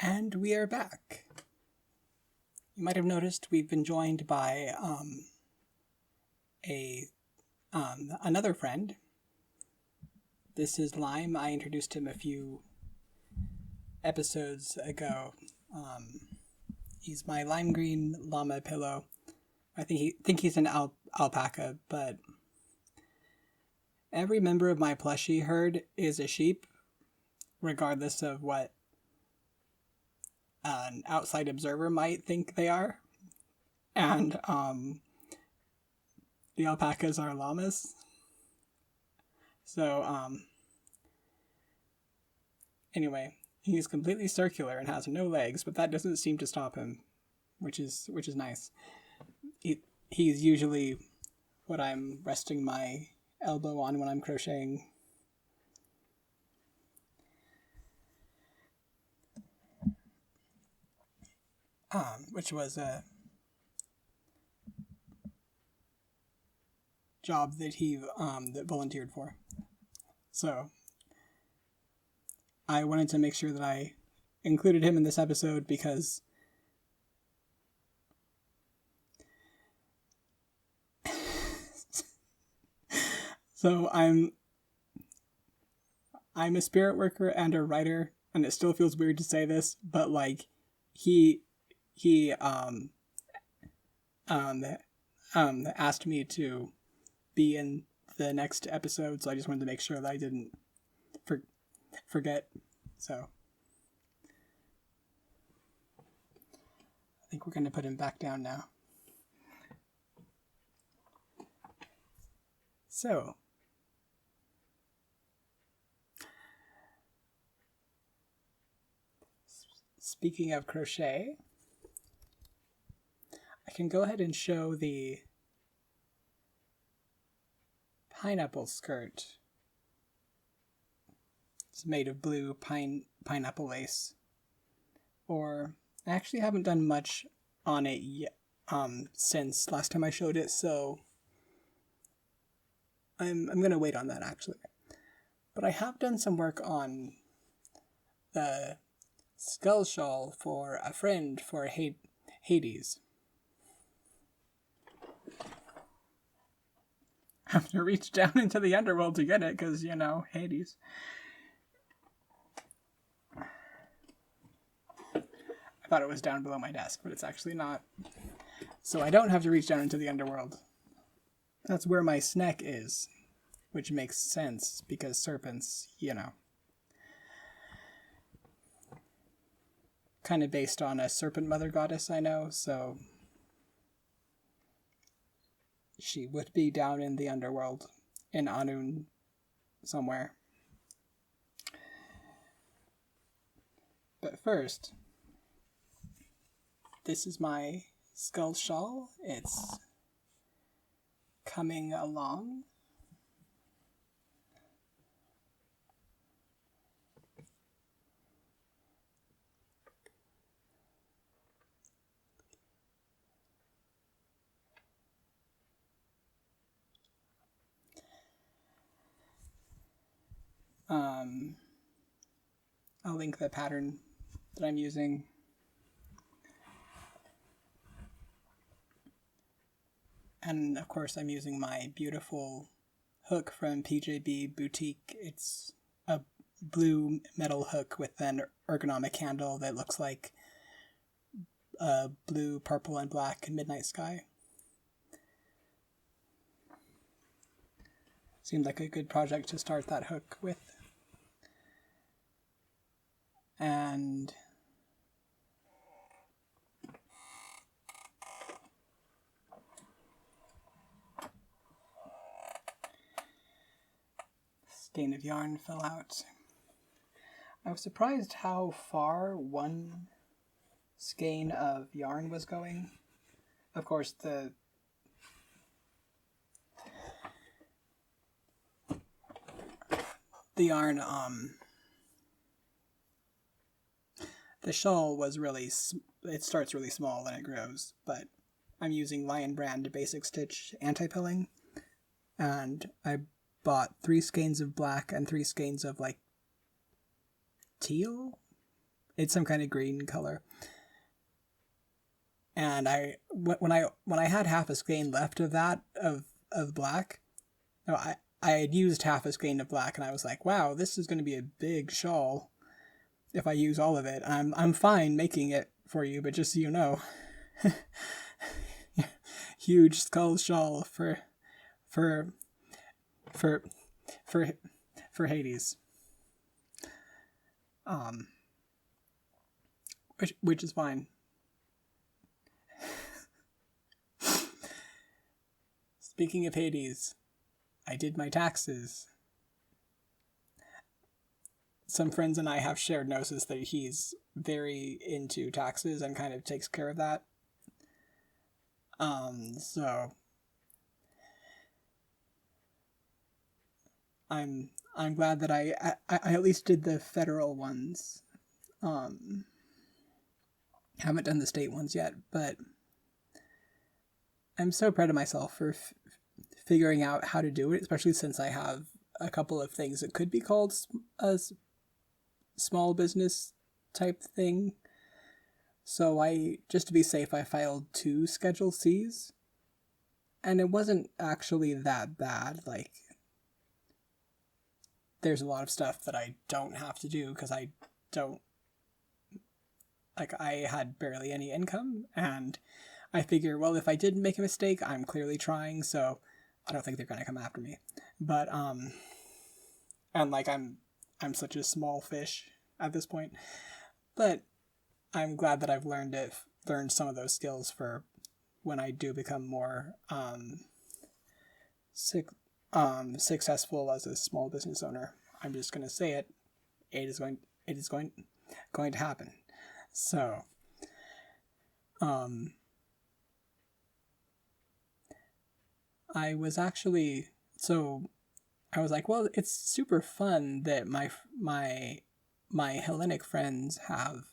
And we are back. You might have noticed we've been joined by another friend. This is Lime. I introduced him a few episodes ago. He's my lime green llama pillow. I think he's an alpaca, but every member of my plushie herd is a sheep, regardless of what an outside observer might think they are. And the alpacas are llamas. So anyway, he's completely circular and has no legs, but that doesn't seem to stop him, which is nice. He's usually what I'm resting my elbow on when I'm crocheting. Which was a job that he that volunteered for. So I wanted to make sure that I included him in this episode because so I'm a spirit worker and a writer, and it still feels weird to say this, but like he asked me to be in the next episode, so I just wanted to make sure that I didn't forget. So I think we're going to put him back down now. So speaking of crochet, I can go ahead and show the pineapple skirt. It's made of blue pineapple lace. Or I actually haven't done much on it yet, since last time I showed it, so I'm gonna wait on that actually. But I have done some work on the skull shawl for a friend for Hades. I have to reach down into the underworld to get it, because, you know, Hades. I thought it was down below my desk, but it's actually not. So I don't have to reach down into the underworld. That's where my Snek is, which makes sense, because serpents, you know. Kind of based on a serpent mother goddess I know, so she would be down in the underworld, in Anun somewhere. But first, this is my skull shawl. It's coming along. I'll link the pattern that I'm using. And of course I'm using my beautiful hook from PJB Boutique. It's a blue metal hook with an ergonomic handle that looks like a blue, purple, and black midnight sky. Seemed like a good project to start that hook with. And skein of yarn fell out. I was surprised how far one skein of yarn was going. Of course, the yarn, the shawl was really, it starts really small and it grows, but I'm using Lion Brand Basic Stitch anti-pilling, and I bought 3 skeins of black and 3 skeins of like teal, It's some kind of green color. And when I had half a skein left of that of black, no, I had used half a skein of black, and I was like, wow, this is going to be a big shawl if I use all of it. I'm fine making it for you, but just so you know, huge skull shawl for Hades. Which is fine. Speaking of Hades, I did my taxes. Some friends and I have shared notice that he's very into taxes and kind of takes care of that. So I'm glad that I at least did the federal ones. Haven't done the state ones yet, but I'm so proud of myself for figuring out how to do it, especially since I have a couple of things that could be called a small business type thing. So just to be safe, I filed 2 Schedule Cs, and it wasn't actually that bad. Like, there's a lot of stuff that I don't have to do because I had barely any income, and I figure, well, if I did make a mistake, I'm clearly trying, so I don't think they're gonna come after me. But and like I'm such a small fish at this point, but I'm glad that I've learned some of those skills for when I do become more successful as a small business owner. I'm just gonna say it. It is going to happen. So, I was like, well, it's super fun that my Hellenic friends have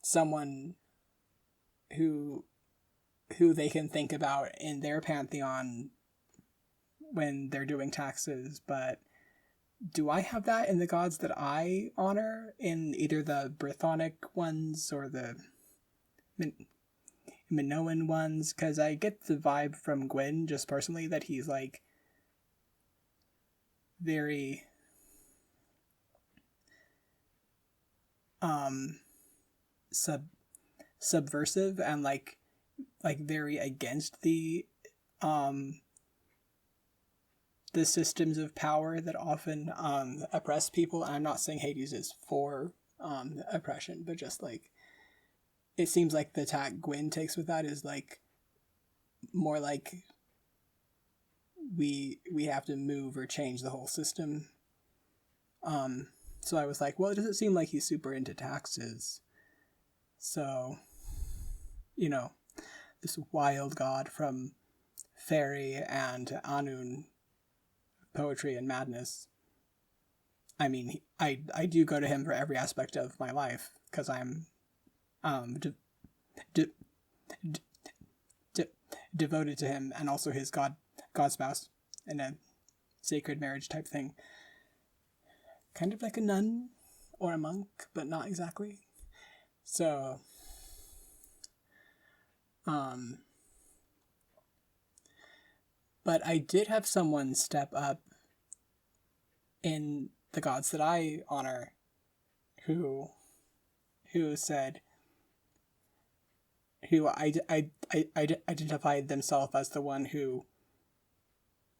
someone who they can think about in their pantheon when they're doing taxes, but do I have that in the gods that I honor in either the Brythonic ones or the Minoan ones? Because I get the vibe from Gwyn, just personally, that he's like very subversive and like very against the systems of power that often oppress people. And I'm not saying Hades is for oppression, but just like it seems like the tack Gwyn takes with that is like more like we have to move or change the whole system. So I was like, well, it doesn't seem like he's super into taxes. So, you know, this wild god from Fairy and Anun poetry and madness. I mean, I do go to him for every aspect of my life because I'm devoted to him, and also his god spouse in a sacred marriage type thing. Kind of like a nun or a monk, but not exactly. So, but I did have someone step up in the gods that I honor who identified themselves as the one who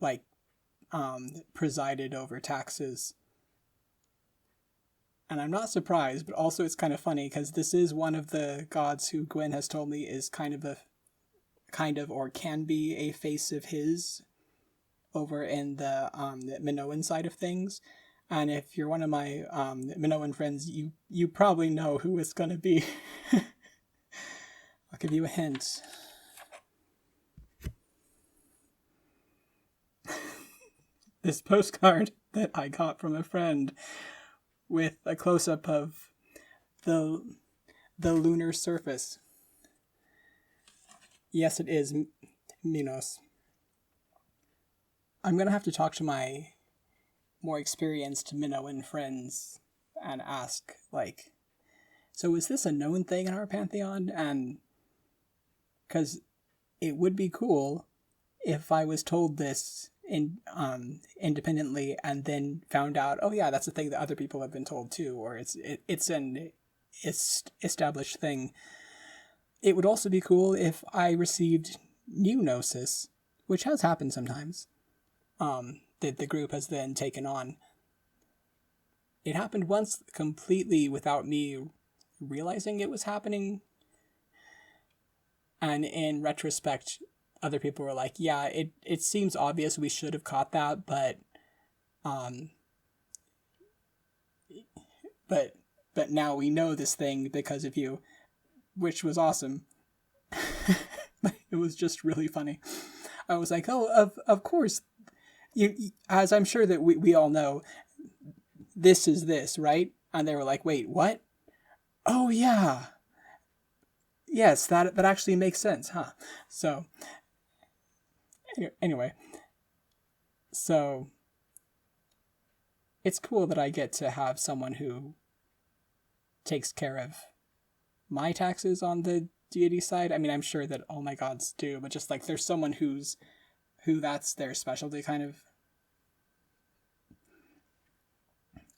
like presided over taxes. And I'm not surprised, but also it's kind of funny because this is one of the gods who Gwyn has told me is kind of or can be a face of his over in the Minoan side of things. And if you're one of my Minoan friends, you probably know who it's going to be. I'll give you a hint. This postcard that I got from a friend with a close-up of the lunar surface. Yes, it is Minos. I'm going to have to talk to my more experienced Minoan friends and ask, like, so is this a known thing in our pantheon? And because it would be cool if I was told this independently and then found out, oh yeah, that's a thing that other people have been told too, or it's an established thing. It would also be cool if I received new gnosis, which has happened sometimes, that the group has then taken on. It happened once completely without me realizing it was happening. And in retrospect, other people were like, yeah, it seems obvious we should have caught that, but now we know this thing because of you, which was awesome. It was just really funny. I was like, oh, of course, you, as I'm sure that we all know, this is this, right? And they were like, wait, what? Oh yeah. Yes, that actually makes sense, huh? So anyway, so it's cool that I get to have someone who takes care of my taxes on the deity side. I mean, I'm sure that all my gods do, but just like there's someone who that's their specialty kind of.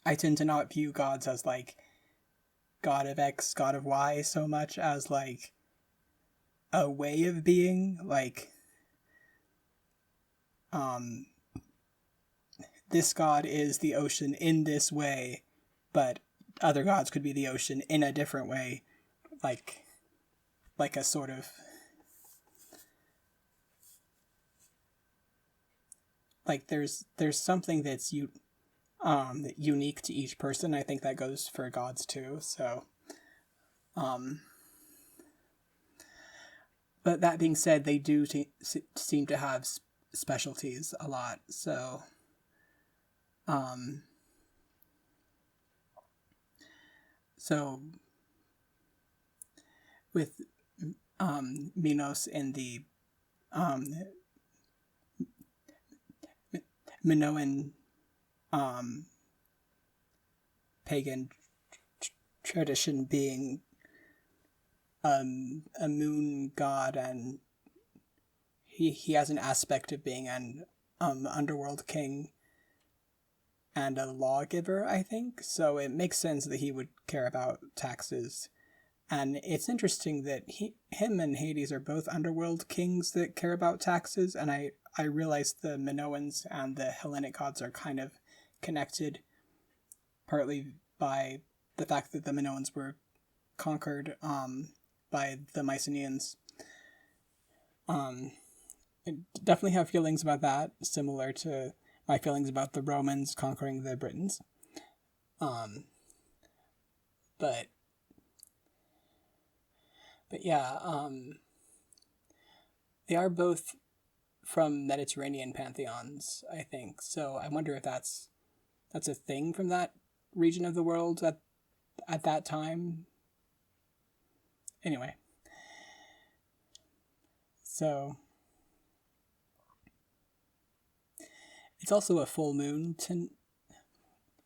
I tend to not view gods as like god of X, god of Y so much as like a way of being, like this god is the ocean in this way, but other gods could be the ocean in a different way, like a sort of like there's something that's unique to each person. I think that goes for gods too. So but that being said, they do seem to have specialties a lot. So so with Minos in the Minoan pagan tradition being a moon god, and he has an aspect of being an underworld king and a lawgiver, I think. So it makes sense that he would care about taxes. And it's interesting that him and Hades are both underworld kings that care about taxes, and I realized the Minoans and the Hellenic gods are kind of connected, partly by the fact that the Minoans were conquered by the Mycenaeans. I definitely have feelings about that, similar to my feelings about the Romans conquering the Britons. But yeah, they are both from Mediterranean pantheons, I think. So I wonder if that's a thing from that region of the world at that time. Anyway, so it's also a full moon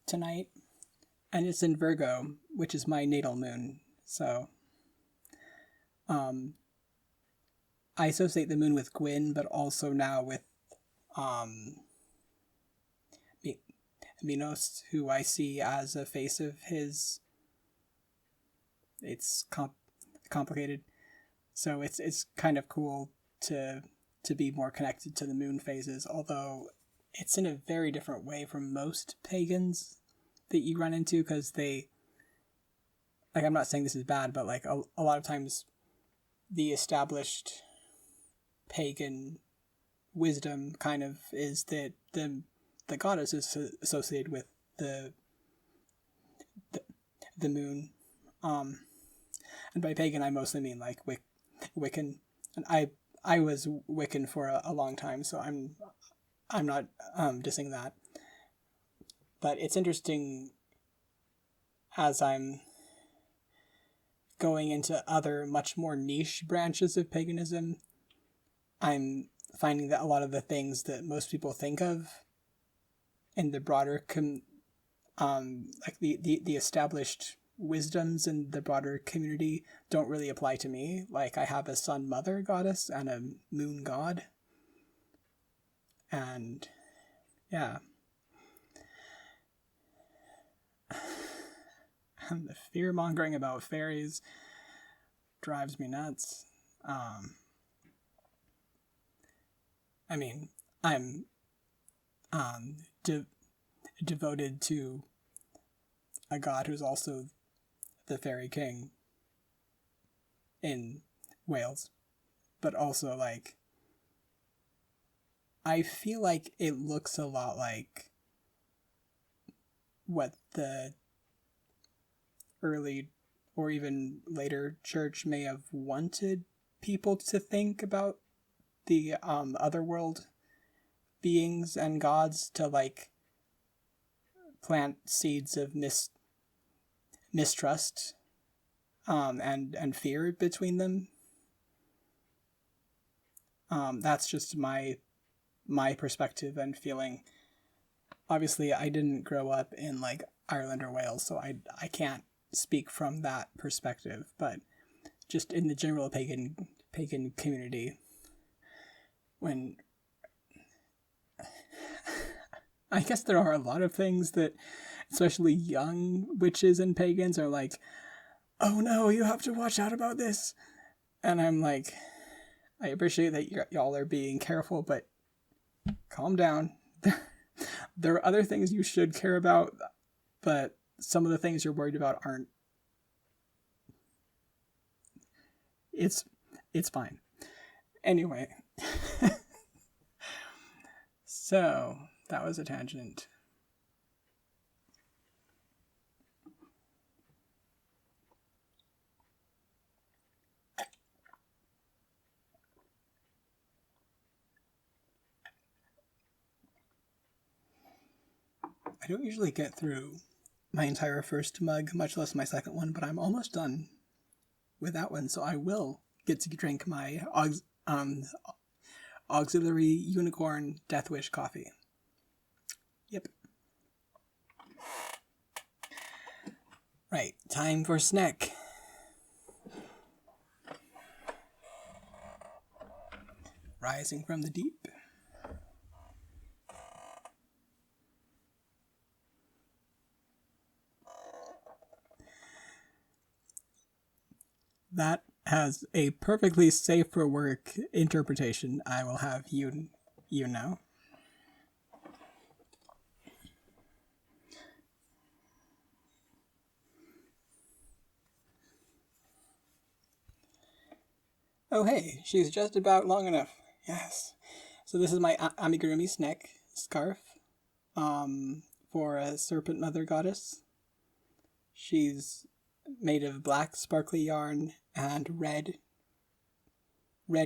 tonight, and it's in Virgo, which is my natal moon. So I associate the moon with Gwyn, but also now with Minos, who I see as a face of his. It's complicated, so it's kind of cool to be more connected to the moon phases, although it's in a very different way from most pagans that you run into, because they, like, I'm not saying this is bad, but like a lot of times the established pagan wisdom kind of is that the goddess is associated with the moon. And by pagan, I mostly mean like Wiccan, and I was Wiccan for a long time, so I'm not dissing that. But it's interesting as I'm going into other much more niche branches of paganism, I'm finding that a lot of the things that most people think of in the broader like the established wisdoms in the broader community don't really apply to me. Like, I have a sun mother goddess and a moon god. And yeah. And the fear mongering about fairies drives me nuts. I mean, I'm devoted to a god who's also the fairy king in Wales, but also, like, I feel like it looks a lot like what the early or even later church may have wanted people to think about the otherworld beings and gods, to like plant seeds of mistrust and fear between them. That's just my perspective and feeling. Obviously, I didn't grow up in like Ireland or Wales, so I can't speak from that perspective, but just in the general pagan community, when I guess there are a lot of things that especially young witches and pagans are like, oh no, you have to watch out about this. And I'm like, I appreciate that y'all are being careful, but calm down. There are other things you should care about, but some of the things you're worried about aren't. It's fine. Anyway. So, that was a tangent. I don't usually get through my entire first mug, much less my second one, but I'm almost done with that one, so I will get to drink my auxiliary unicorn Death Wish coffee. Yep. Right, time for Snek. Rising from the deep. That has a perfectly safe for work interpretation. I will have you know. Oh hey, she's just about long enough. Yes. So this is my amigurumi Snek scarf for a serpent mother goddess. She's made of black sparkly yarn and red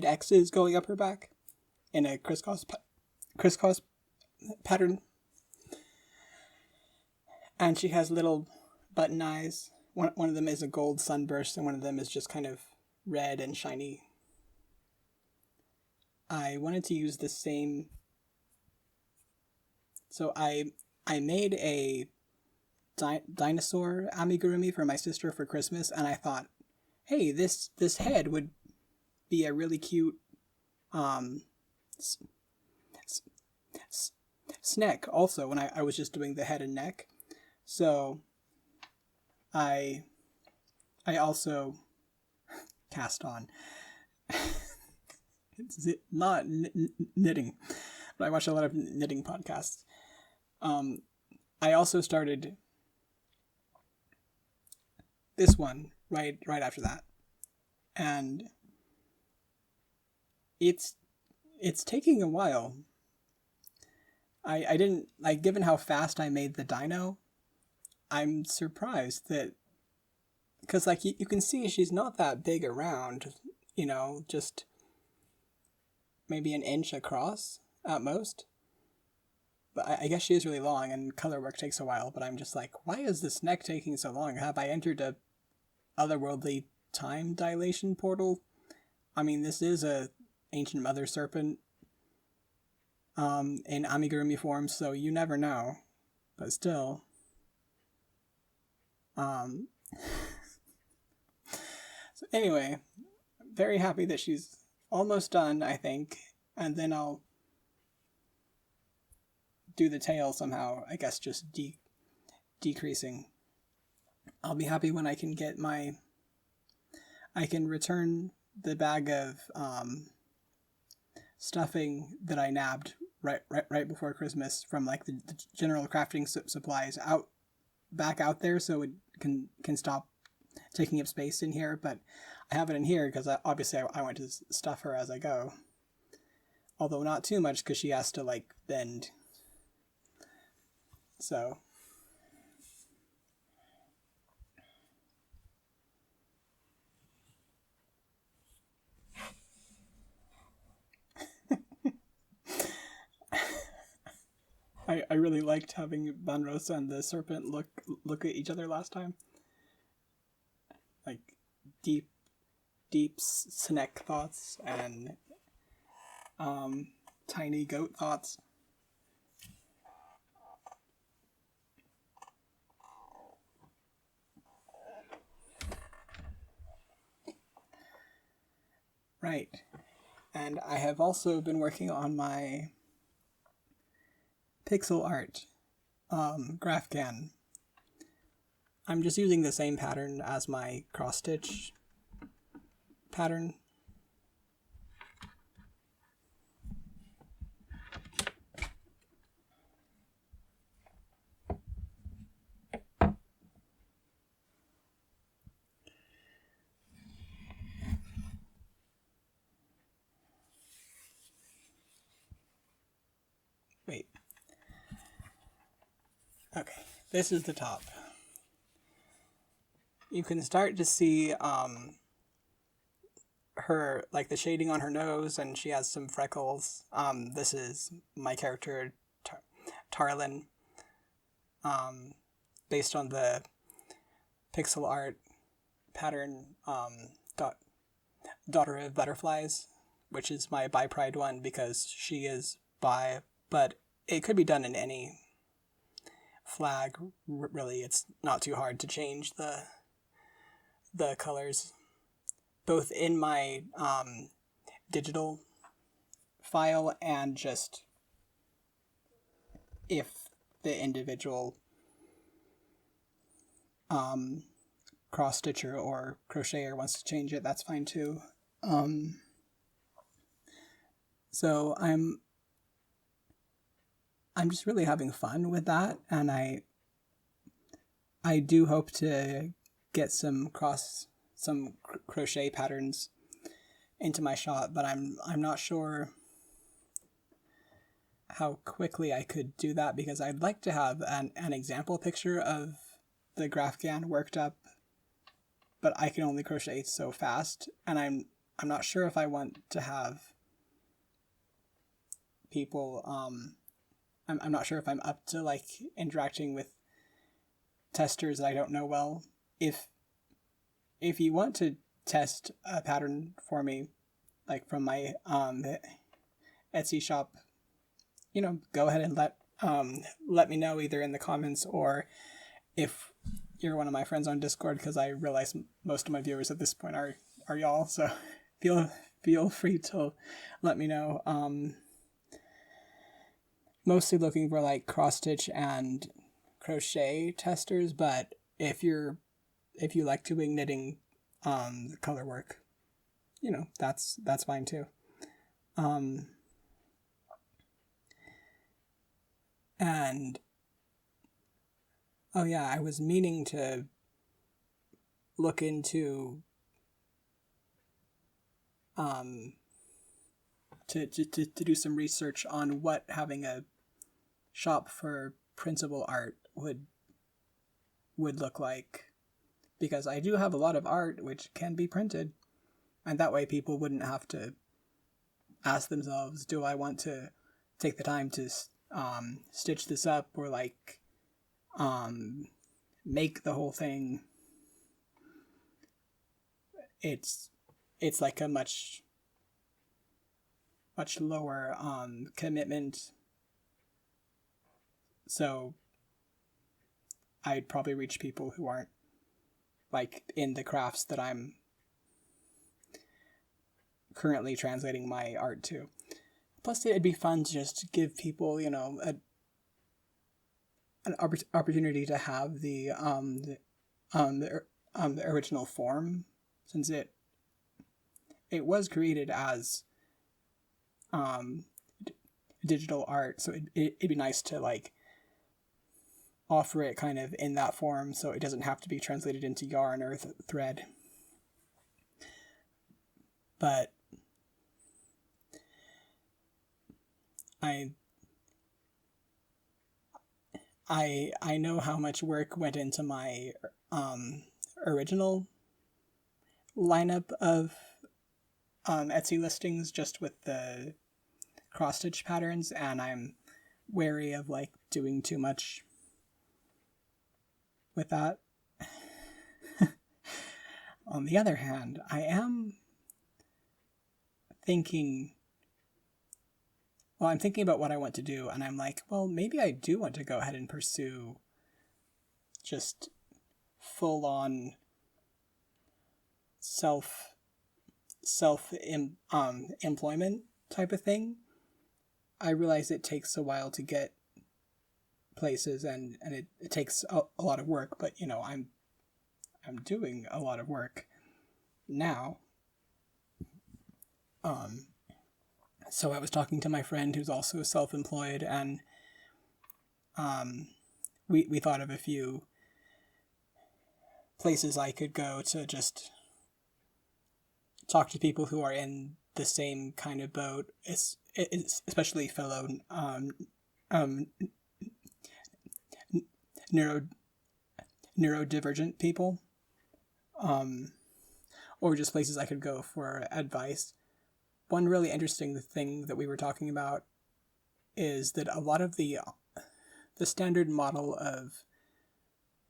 X's going up her back in a crisscross pattern. And she has little button eyes. One of them is a gold sunburst and one of them is just kind of red and shiny. I wanted to use the same. So I made a dinosaur amigurumi for my sister for Christmas, and I thought, hey, this head would be a really cute Snek also when I was just doing the head and neck. So I also cast on. It's not knitting, but I watch a lot of knitting podcasts. I also started this one right after that, and it's taking a while. I didn't, like, given how fast I made the dino, I'm surprised that, because like you can see she's not that big around, just maybe an inch across at most. But I guess she is really long, and color work takes a while, but I'm just like, why is this neck taking so long? Have I entered a otherworldly time dilation portal? I mean, this is a ancient mother serpent in amigurumi form, so you never know. But still, So anyway, very happy that she's almost done, I think. And then I'll do the tail somehow, I guess just decreasing. I'll be happy when I can get I can return the bag of stuffing that I nabbed right before Christmas from like the general crafting supplies back out there, so it can stop taking up space in here. But I have it in here because obviously I want to stuff her as I go, although not too much because she has to like bend. So I really liked having Banrosa and the serpent look at each other last time. Like deep Snek thoughts and tiny goat thoughts. Right. And I have also been working on my pixel art GraphCan. I'm just using the same pattern as my cross stitch pattern. Wait. Okay, this is the top. You can start to see her, like the shading on her nose, and she has some freckles. This is my character Tarlin, based on the pixel art pattern Daughter of Butterflies, which is my bi pride one because she is bi, but it could be done in any flag. Really, it's not too hard to change the colors, both in my digital file and just if the individual cross stitcher or crocheter wants to change it, that's fine too. So I'm just really having fun with that, and I do hope to get some crochet patterns into my shop, but I'm not sure how quickly I could do that because I'd like to have an example picture of the GraphCan worked up, but I can only crochet so fast, and I'm not sure if I want to have people I'm not sure if I'm up to like interacting with testers that I don't know well. If you want to test a pattern for me, like from my Etsy shop, go ahead and let me know either in the comments or if you're one of my friends on Discord, because I realize most of my viewers at this point are y'all. So feel free to let me know. Mostly looking for like cross stitch and crochet testers, but if you like doing knitting color work, that's fine too. And oh yeah, I was meaning to look into to do some research on what having a shop for printable art would look like, because I do have a lot of art which can be printed, and that way people wouldn't have to ask themselves, do I want to take the time to stitch this up or like make the whole thing. It's like a much lower commitment, so I'd probably reach people who aren't like in the crafts that I'm currently translating my art to. Plus, it'd be fun to just give people, you know, an opportunity to have the original form, since it was created as digital art. So it'd be nice to like offer it kind of in that form, so it doesn't have to be translated into yarn or thread. But I know how much work went into my original lineup of Etsy listings, just with the cross stitch patterns, and I'm wary of like doing too much with that. On the other hand, I am thinking, well, I'm thinking about what I want to do, and I'm like, well, maybe I do want to go ahead and pursue just full-on employment type of thing. I realize it takes a while to get places, and it takes a lot of work, but you know, I'm doing a lot of work now. So I was talking to my friend who's also self-employed, and we thought of a few places I could go to just talk to people who are in the same kind of boat, especially fellow neurodivergent people, or just places I could go for advice. One really interesting thing that we were talking about is that a lot of the standard model of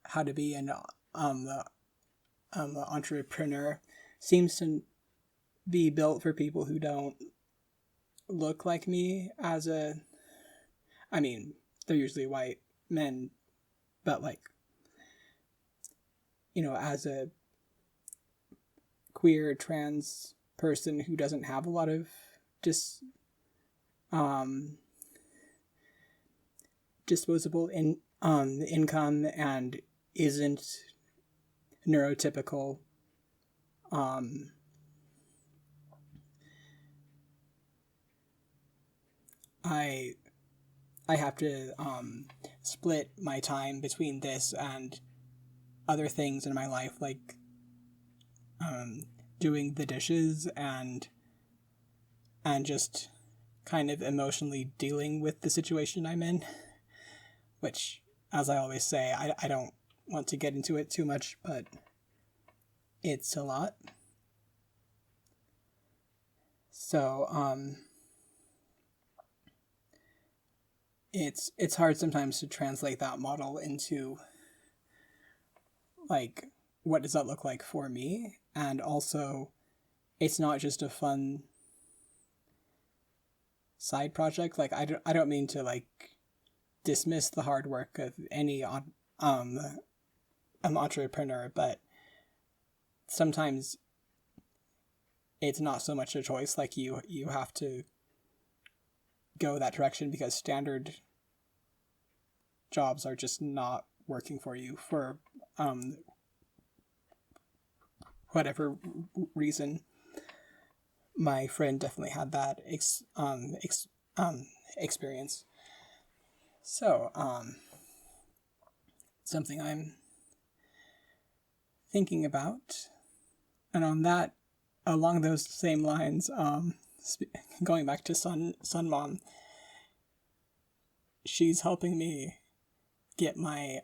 how to be an entrepreneur seems to be built for people who don't look like me I mean, they're usually white men, but like, you know, as a queer trans person who doesn't have a lot of disposable income and isn't neurotypical, I have to split my time between this and other things in my life, like doing the dishes and just kind of emotionally dealing with the situation I'm in, which, as I always say, I don't want to get into it too much, but it's a lot. So it's hard sometimes to translate that model into like, what does that look like for me? And also, it's not just a fun side project. Like, I don't mean to like dismiss the hard work of any entrepreneur, but sometimes it's not so much a choice. Like, you have to go that direction because standard jobs are just not working for you for whatever reason. My friend definitely had that experience. So something I'm thinking about, and along those same lines, going back to Sun Mom, she's helping me get my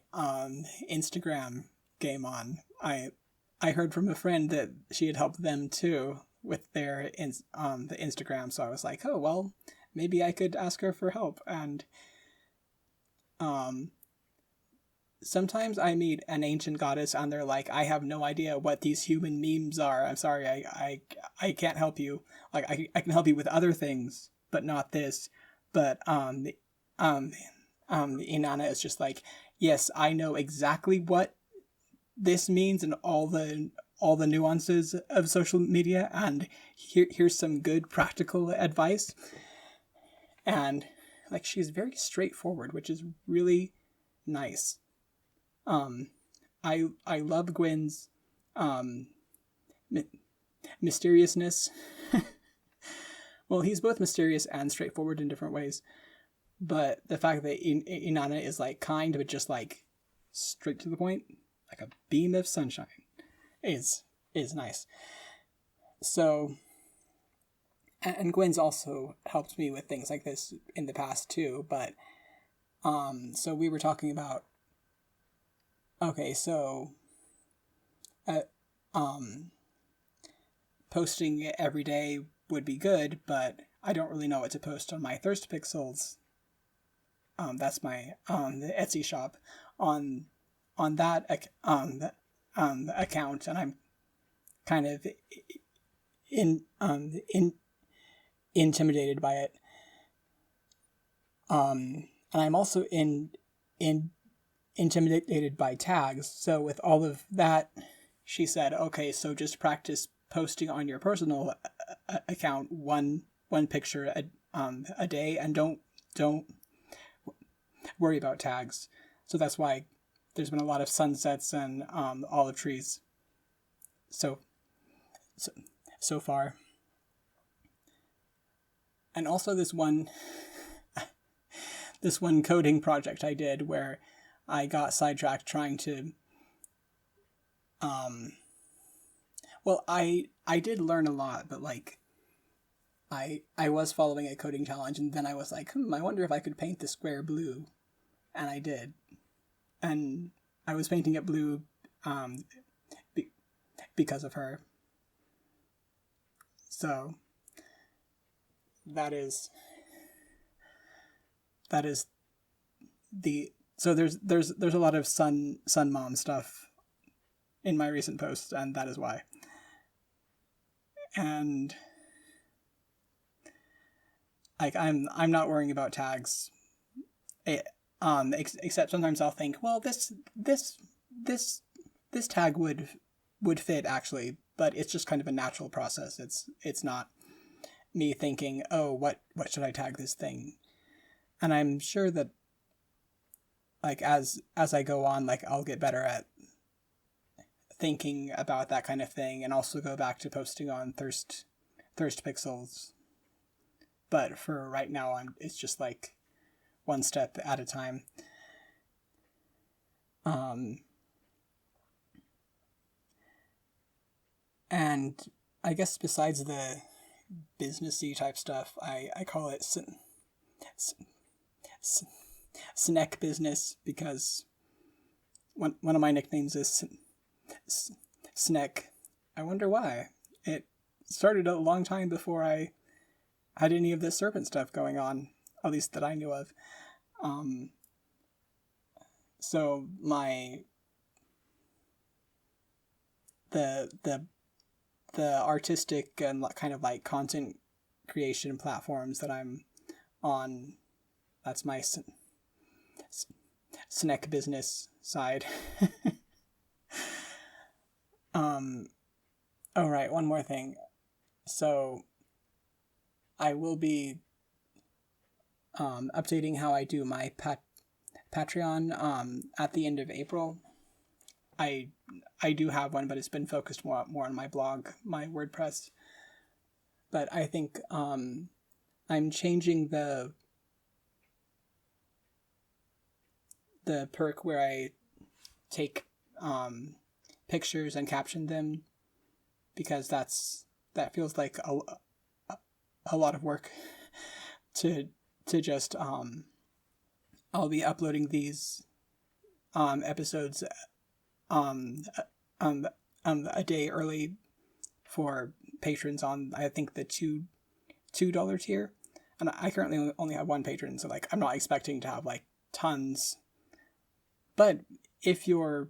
Instagram game on. I heard from a friend that she had helped them too with their the Instagram, so I was like, oh well, maybe I could ask her for help. And sometimes I meet an ancient goddess and they're like, I have no idea what these human memes are. I'm sorry, I can't help you. Like, I can help you with other things, but not this. But Inanna is just like, yes, I know exactly what this means and all the nuances of social media, and here's some good practical advice. And like, she's very straightforward, which is really nice. I love Gwen's mysteriousness. Well, he's both mysterious and straightforward in different ways, but the fact that Inanna is like kind but just like straight to the point, like a beam of sunshine, is nice. So, and Gwen's also helped me with things like this in the past too, but so we were talking about, okay, so posting every day would be good, but I don't really know what to post on my Thirst Pixels. That's my the Etsy shop on that account, and I'm kind of intimidated by it. And I'm also intimidated by tags. So with all of that, she said, okay, so just practice posting on your personal account one picture a day, and don't worry about tags. So that's why there's been a lot of sunsets and olive trees so far. And also this one coding project I did where I got sidetracked trying to well, I did learn a lot, but like I was following a coding challenge, and then I was like, I wonder if I could paint the square blue. And I did. And I was painting it blue because of her. So that is the, so there's a lot of sun mom stuff in my recent posts, and that is why. And like, I'm not worrying about tags. Except sometimes I'll think, well, this tag would fit actually, but it's just kind of a natural process. It's not me thinking, oh, what should I tag this thing? And I'm sure that like as I go on, like I'll get better at thinking about that kind of thing, and also go back to posting on Thirst Pixels. But for right now, it's just like one step at a time. And I guess besides the businessy type stuff, I call it Snek business, because one of my nicknames is Snek. I wonder why. It started a long time before I had any of this serpent stuff going on, at least that I knew of. So the artistic and kind of like content creation platforms that I'm on, that's my Snek business side. Oh right, one more thing. So I will be updating how I do my Patreon at the end of April. I do have one, but it's been focused more on my blog, my WordPress. But I think I'm changing the perk where I take pictures and caption them, because that feels like a lot of work to just I'll be uploading these episodes a day early for patrons on, I think, the $2 tier, and I currently only have one patron, so like I'm not expecting to have like tons. But if you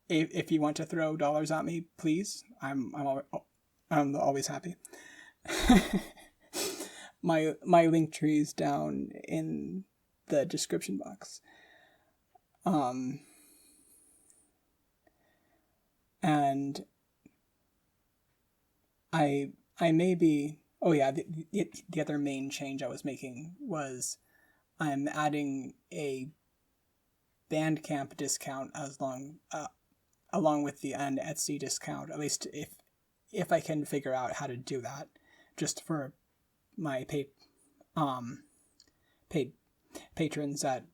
want to throw dollars at me, please, I'm always happy. My link tree is down in the description box. And I may be, oh yeah, the other main change I was making was I'm adding a Bandcamp discount along with the Etsy discount, at least if I can figure out how to do that, just for my um paid patrons at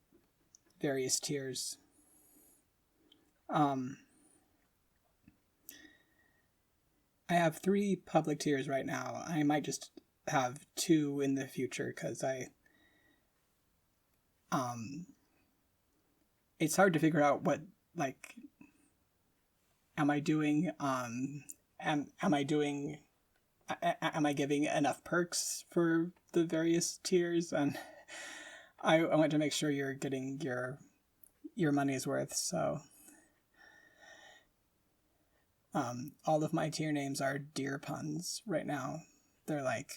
various tiers. I have 3 public tiers right now. I might just have 2 in the future because it's hard to figure out what, like, am I doing am I doing am I giving enough perks for the various tiers? And I want to make sure you're getting your money's worth. So all of my tier names are deer puns right now. They're like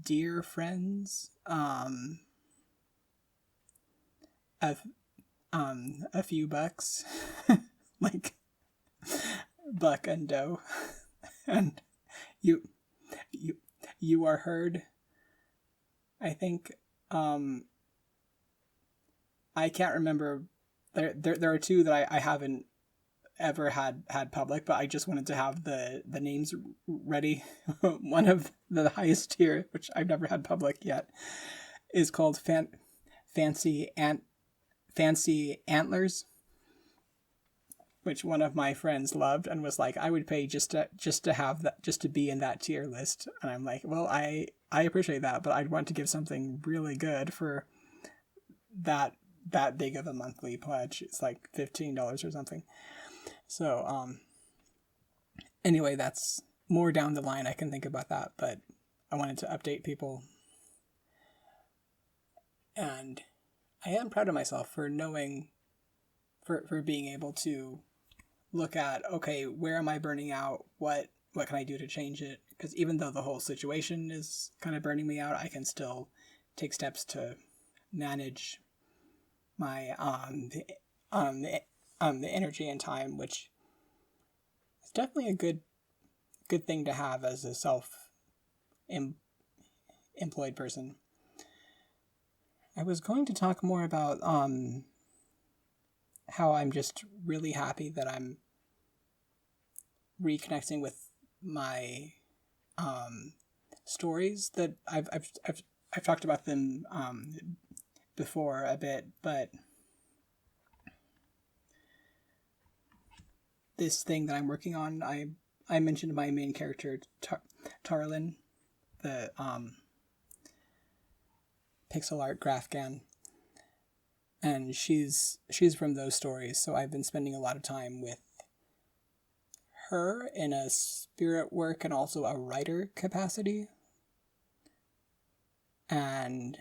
dear friends, a few bucks, like buck and doe, and you are heard. I think I can't remember. There are 2 that I haven't ever had public, but I just wanted to have the names ready. One of the highest tier, which I've never had public yet, is called Fancy Antlers, which one of my friends loved and was like, I would pay just to have that, just to be in that tier list. And I'm like, well, I appreciate that, but I'd want to give something really good for that big of a monthly pledge. It's like $15 or something. So anyway, that's more down the line. I can think about that, but I wanted to update people. And I am proud of myself for knowing, for being able to look at, okay, where am I burning out? What can I do to change it? Because even though the whole situation is kind of burning me out, I can still take steps to manage my the energy and time, which is definitely a good thing to have as a employed person. I was going to talk more about how I'm just really happy that I'm reconnecting with my stories that I've talked about them before a bit, but this thing that I'm working on, I mentioned my main character Tarlin, the pixel art Grafgan, and she's from those stories, so I've been spending a lot of time with her in a spirit work and also a writer capacity, and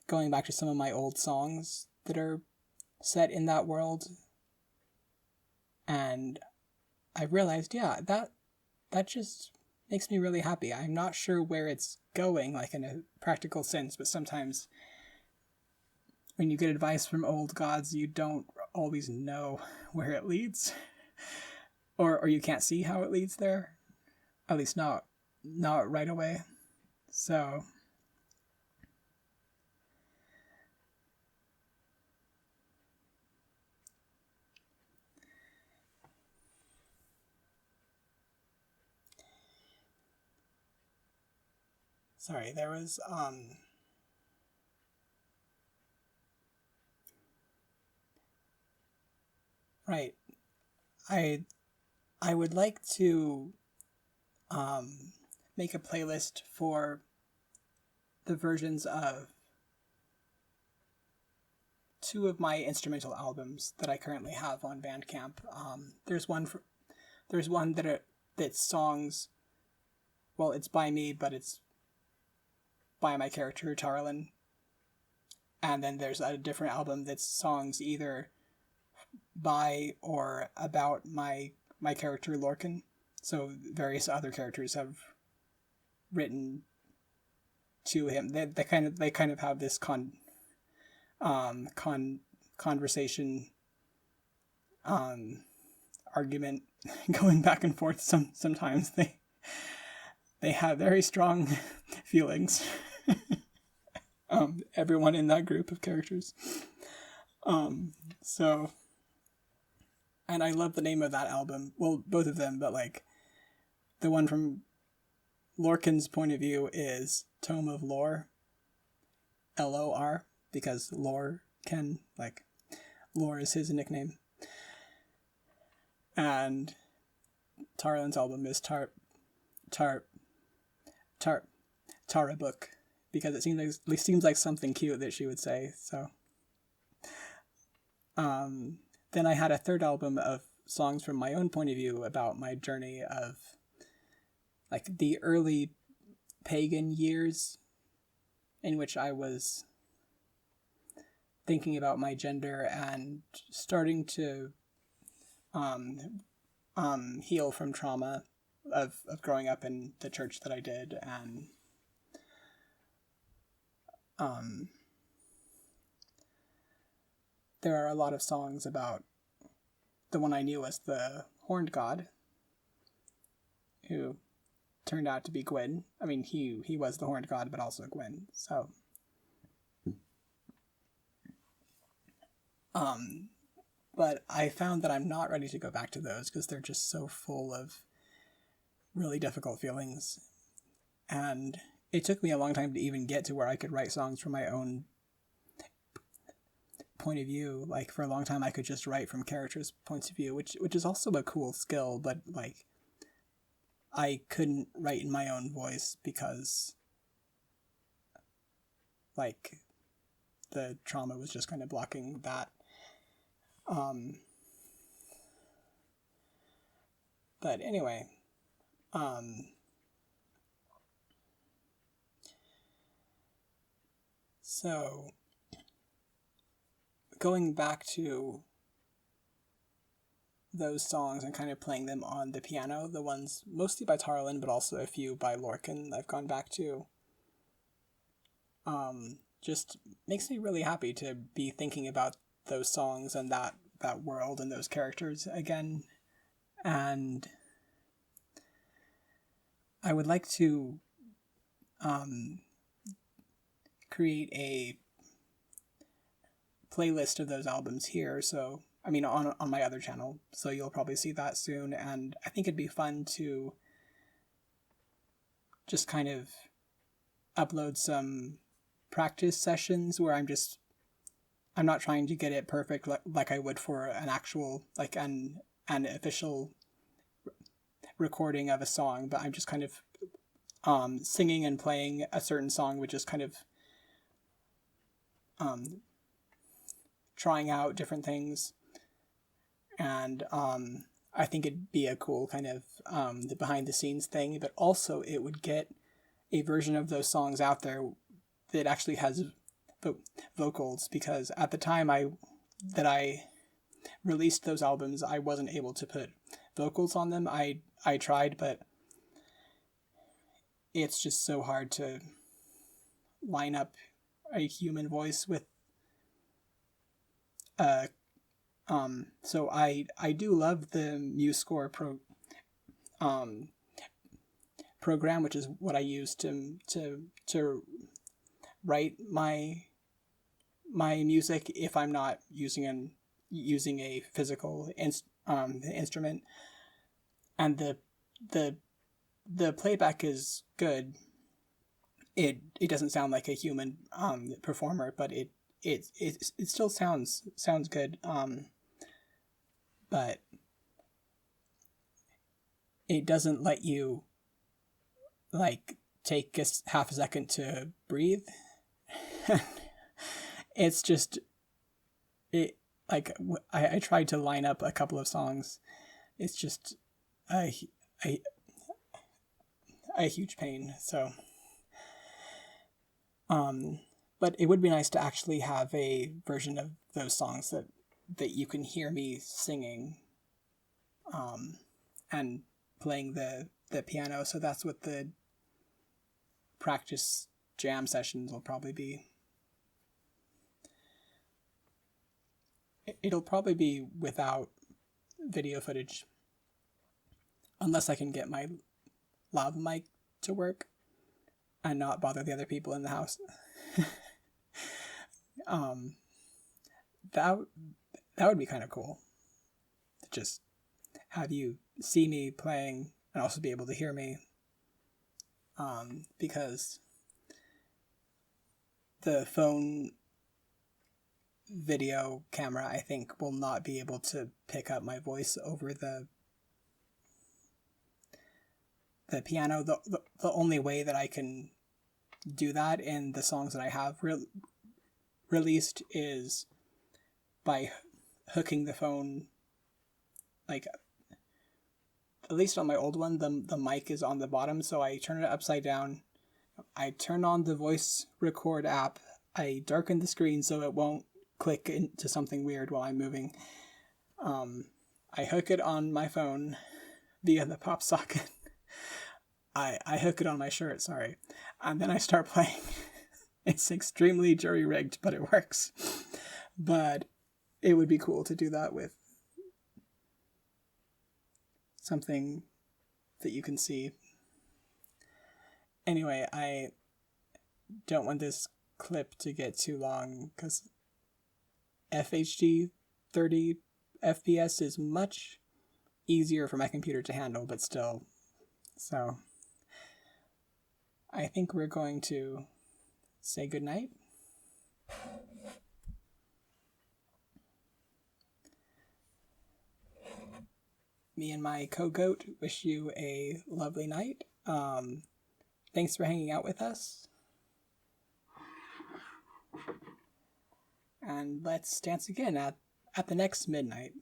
going back to some of my old songs that are set in that world. And I realized, yeah, that just makes me really happy. I'm not sure where it's going, like in a practical sense, but sometimes when you get advice from old gods, you don't always know where it leads, or you can't see how it leads there, at least not right away. So sorry, there was right. I would like to make a playlist for the versions of 2 of my instrumental albums that I currently have on Bandcamp. There's one that's songs. Well, it's by me, but it's by my character Tarlin. And then there's a different album that's songs either by or about my character Lorcan. So various other characters have written to him. They kind of have this conversation, argument going back and forth. Sometimes they have very strong feelings. Everyone in that group of characters. So, and I love the name of that album. Well, both of them, but like the one from Lorcan's point of view is Tome of Lore, Lor, because Lorcan, like Lore is his nickname. And Tarlin's album is Tarabook, because it seems like something cute that she would say. So, then I had a third album of songs from my own point of view about my journey of like the early pagan years in which I was thinking about my gender and starting to heal from trauma of growing up in the church that I did. And there are a lot of songs about the one I knew as the Horned God, who turned out to be Gwyn. I mean, he was the Horned God, but also Gwyn. So, but I found that I'm not ready to go back to those because they're just so full of really difficult feelings. And it took me a long time to even get to where I could write songs from my own point of view. Like, for a long time I could just write from characters' points of view, which is also a cool skill, but like I couldn't write in my own voice because like the trauma was just kind of blocking that. But anyway, so going back to those songs and kind of playing them on the piano, the ones mostly by Tarlin, but also a few by Lorcan I've gone back to, just makes me really happy to be thinking about those songs and that world and those characters again. And I would like to create a playlist of those albums here, so I mean on my other channel, so you'll probably see that soon. And I think it'd be fun to just kind of upload some practice sessions where I'm not trying to get it perfect like I would for an actual, like an official recording of a song, but I'm just kind of singing and playing a certain song, which is kind of trying out different things. And I think it'd be a cool kind of the behind the scenes thing, but also it would get a version of those songs out there that actually has vocals, because at the time that I released those albums, I wasn't able to put vocals on them. I tried, but it's just so hard to line up a human voice with so I do love the MuseScore program, which is what I use to write my music if I'm not using a physical instrument. And the playback is good. It doesn't sound like a human performer, but it still sounds good. But it doesn't let you like take half a second to breathe. It's just it like I tried to line up a couple of songs. It's just a huge pain. So but it would be nice to actually have a version of those songs that you can hear me singing and playing the piano. So that's what the practice jam sessions will probably be. It'll probably be without video footage, unless I can get my lav mic to work and not bother the other people in the house. That would be kind of cool. To just have you see me playing and also be able to hear me. Because the phone video camera, I think, will not be able to pick up my voice over the piano. The only way that I can do that in the songs that I have released is by hooking the phone, like, at least on my old one, the mic is on the bottom, so I turn it upside down. I turn on the voice record app. I darken the screen so it won't click into something weird while I'm moving. I hook it on my phone via the pop socket. I hook it on my shirt, sorry. And then I start playing. It's extremely jury-rigged, but it works. But it would be cool to do that with something that you can see. Anyway, I don't want this clip to get too long because FHD 30 FPS is much easier for my computer to handle, but still. So I think we're going to say goodnight. Me and my co-goat wish you a lovely night. Thanks for hanging out with us. And let's dance again at the next midnight.